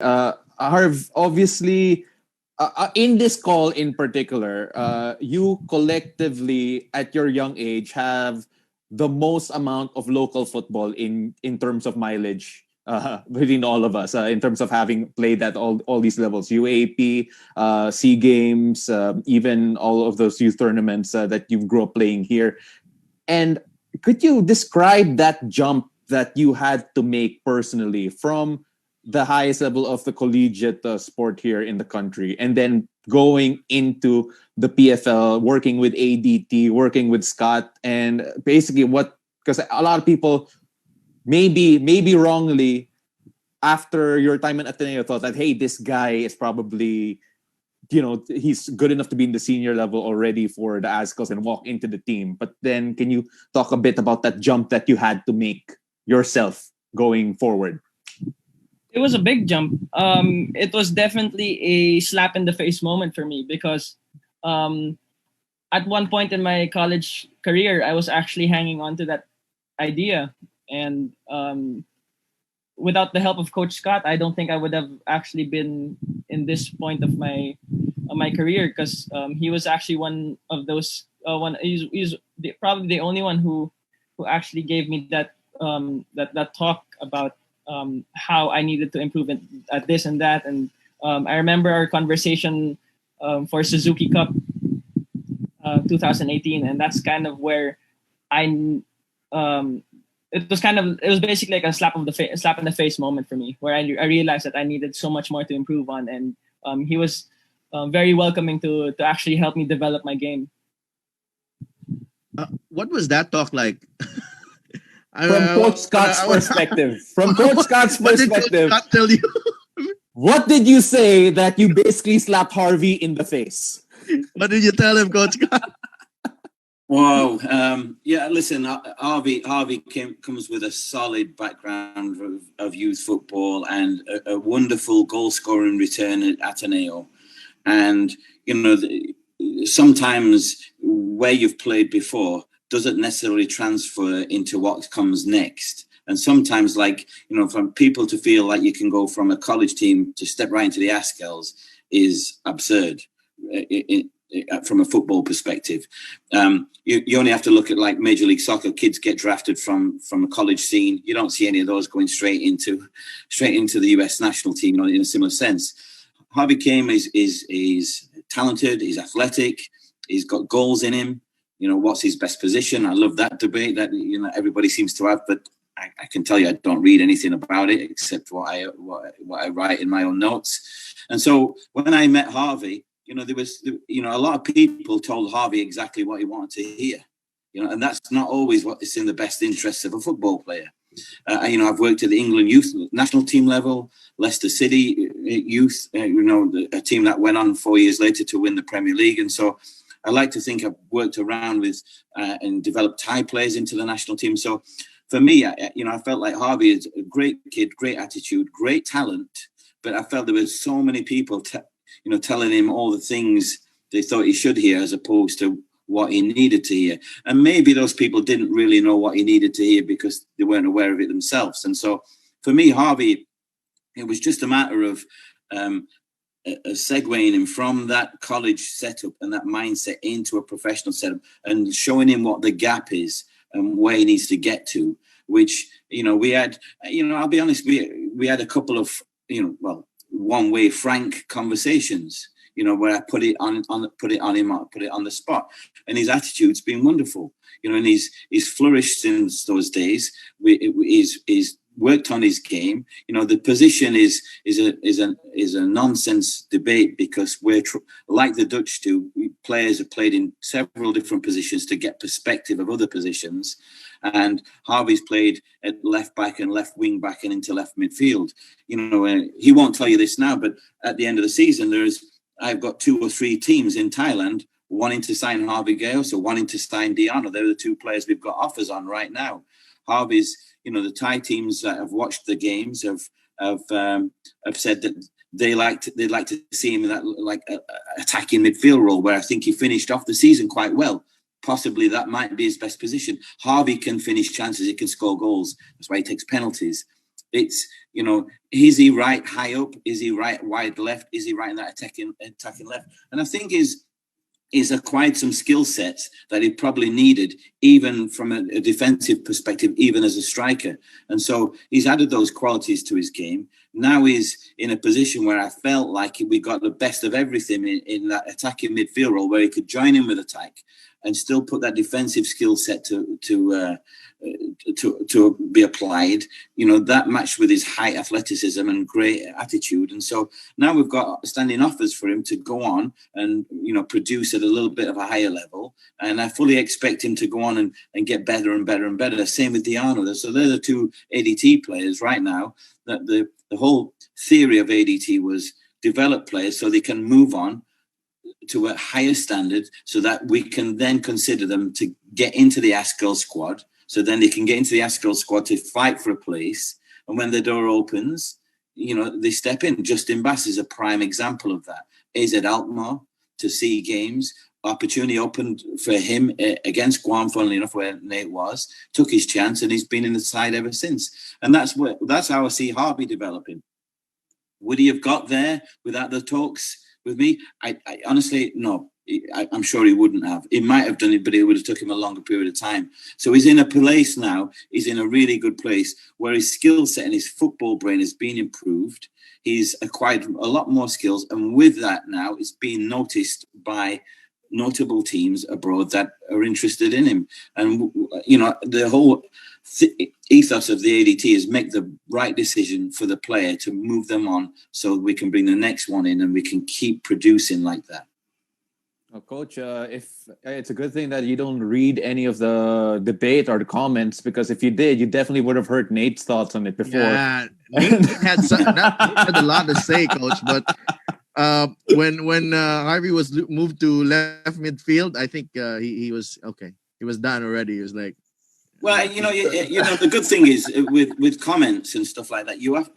Harv, obviously, in this call in particular, you collectively at your young age have the most amount of local football in terms of mileage between all of us, in terms of having played at all these levels, UAP, C Games, even all of those youth tournaments that you've grew up playing here. And could you describe that jump that you had to make personally from the highest level of the collegiate sport here in the country, and then going into the PFL, working with ADT, working with Scott, and basically what? Because a lot of people maybe wrongly after your time in Ateneo thought that, hey, this guy is probably, he's good enough to be in the senior level already for the Azkals and walk into the team. But then can you talk a bit about that jump that you had to make yourself going forward? It was a big jump. It was definitely a slap in the face moment for me because at one point in my college career, I was actually hanging on to that idea. And without the help of Coach Scott, I don't think I would have actually been in this point of my career, because he was actually one of those. He's probably the only one who actually gave me that that talk about how I needed to improve at this and that. And I remember our conversation for Suzuki Cup 2018, and that's kind of where I it was basically like a slap in the face moment for me, where I realized that I needed so much more to improve on, and he was very welcoming to actually help me develop my game. What was that talk like? From Coach Scott's perspective. From Coach Scott's perspective. What did Coach Scott tell you? What did you say that you basically slapped Harvey in the face? What did you tell him, Coach Scott? Wow. Yeah, listen, Harvey comes with a solid background of youth football and a wonderful goal-scoring return at Ateneo. And, sometimes where you've played before doesn't necessarily transfer into what comes next. And sometimes, from people to feel like you can go from a college team to step right into the Azkals is absurd from a football perspective. You only have to look at Major League Soccer. Kids get drafted from a college scene. You don't see any of those going straight into the US national team, in a similar sense. Harvey Kame is talented, he's athletic, he's got goals in him. What's his best position? I love that debate that everybody seems to have, but I can tell you I don't read anything about it except what I write in my own notes. And so when I met Harvey, there was a lot of people told Harvey exactly what he wanted to hear, and that's not always what is in the best interests of a football player. I've worked at the England youth national team level, Leicester City youth, a team that went on 4 years later to win the Premier League. And so I like to think I've worked around with and developed Thai players into the national team. So for me, I felt like Harvey is a great kid, great attitude, great talent. But I felt there were so many people, telling him all the things they thought he should hear as opposed to what he needed to hear. And maybe those people didn't really know what he needed to hear because they weren't aware of it themselves. And so for me, Harvey, it was just a matter of segueing him from that college setup and that mindset into a professional setup and showing him what the gap is and where he needs to get to, which, we had, I'll be honest, we had a couple of, one-way frank conversations, where I put it on him, I put it on the spot, and his attitude's been wonderful, and he's flourished since those days. He's worked on his game. The position is a nonsense debate because we're like the Dutch do. Players have played in several different positions to get perspective of other positions. And Harvey's played at left back and left wing back and into left midfield. He won't tell you this now, but at the end of the season, I've got 2 or 3 teams in Thailand wanting to sign Jarvey Gayoso, wanting to sign Diana. They're the 2 players we've got offers on right now. Harvey's, the Thai teams that have watched the games have said that they'd like to see him in that attacking midfield role, where I think he finished off the season quite well. Possibly that might be his best position. Harvey can finish chances, he can score goals. That's why he takes penalties. It's, is he right high up? Is he right wide left? Is he right in that attacking left? And I think he's acquired some skill sets that he probably needed, even from a defensive perspective, even as a striker. And so he's added those qualities to his game. Now he's in a position where I felt like we got the best of everything in that attacking midfield role, where he could join in with attack and still put that defensive skill set to be applied. That matched with his high athleticism and great attitude. And so now we've got standing offers for him to go on and produce at a little bit of a higher level. And I fully expect him to go on and get better and better and better. Same with Diano. So they're the two ADT players right now. That the whole theory of ADT was develop players so they can move on to a higher standard, so that we can then consider them to get into the Azkals squad. So then they can get into the Azkals squad to fight for a place. And when the door opens, they step in. Justin Bass is a prime example of that. AZ Alkmaar to see games. Opportunity opened for him against Guam, funnily enough, where Nate was. Took his chance, and he's been in the side ever since. And that's how I see Harvey developing. Would he have got there without the talks with me? I honestly, no. I'm sure he wouldn't have. He might have done it, but it would have took him a longer period of time. So he's in a place now, he's in a really good place where his skill set and his football brain has been improved. He's acquired a lot more skills. And with that now, it's being noticed by notable teams abroad that are interested in him. And, the whole ethos of the ADT is make the right decision for the player to move them on so we can bring the next one in and we can keep producing like that. Well, Coach, if it's a good thing that you don't read any of the debate or the comments, because if you did, you definitely would have heard Nate's thoughts on it before. Yeah, Nate had a lot to say, Coach. But when Harvey was moved to left midfield, I think he was okay. He was done already. He was like, well, the good thing is with comments and stuff like that, you have,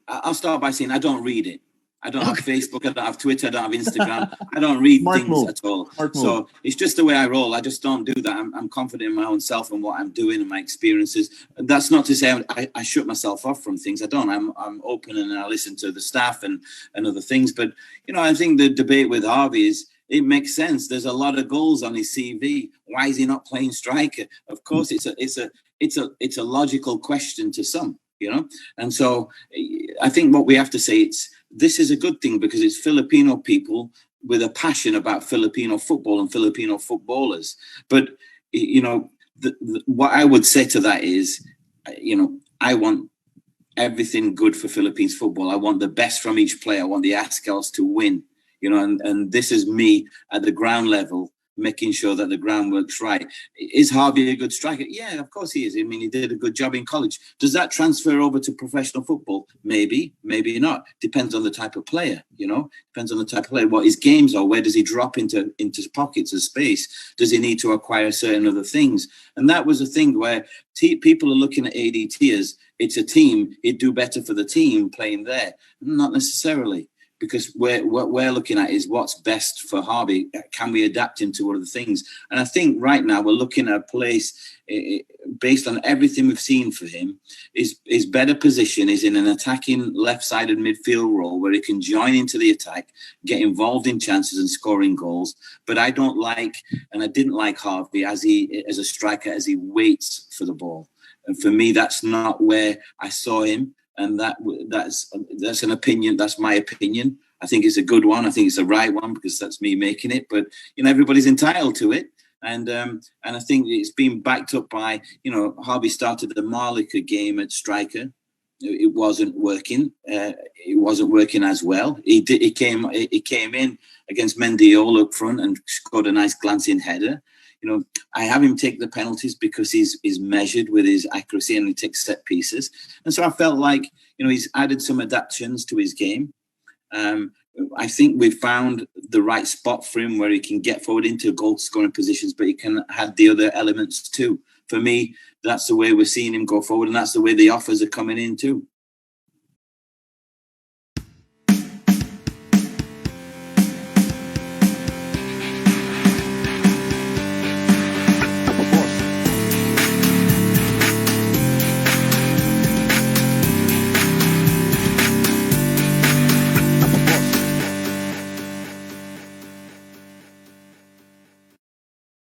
I'll start by saying I don't read it. I don't have Facebook, I don't have Twitter, I don't have Instagram. I don't read things at all. So it's just the way I roll. I just don't do that. I'm confident in my own self and what I'm doing and my experiences. And that's not to say I shut myself off from things. I don't. I'm open and I listen to the staff and other things. But, I think the debate with Harvey is, it makes sense. There's a lot of goals on his CV. Why is he not playing striker? Of course, it's a logical question to some, And so I think what we have to say, this is a good thing because it's Filipino people with a passion about Filipino football and Filipino footballers. But, what I would say to that is, I want everything good for Philippines football. I want the best from each player. I want the Azkals to win, and this is me at the ground level, making sure that the ground works right. Is Harvey a good striker? Yeah, of course he is. I mean, he did a good job in college. Does that transfer over to professional football? Maybe, maybe not. Depends on the type of player, Depends on the type of player, what his games are, where does he drop into pockets of space? Does he need to acquire certain other things? And that was a thing where people are looking at ADT as it's a team. He'd do better for the team playing there. Not necessarily. Because what we're looking at is what's best for Harvey. Can we adapt him to other things? And I think right now we're looking at a place based on everything we've seen for him. His better position is in an attacking left-sided midfield role where he can join into the attack, get involved in chances and scoring goals. But I don't like, and I didn't like Harvey as a striker as he waits for the ball. And for me, that's not where I saw him. And that's an opinion. That's my opinion. I think it's a good one. I think it's the right one because that's me making it. But everybody's entitled to it, and I think it's been backed up by Harvey started the Malika game at striker. It wasn't working. It wasn't working as well. He came in against Mendiola up front and scored a nice glancing header. I have him take the penalties because he's measured with his accuracy and he takes set pieces. And so I felt like, he's added some adaptations to his game. I think we found the right spot for him where he can get forward into goal scoring positions, but he can have the other elements too. For me, that's the way we're seeing him go forward, and that's the way the offers are coming in too.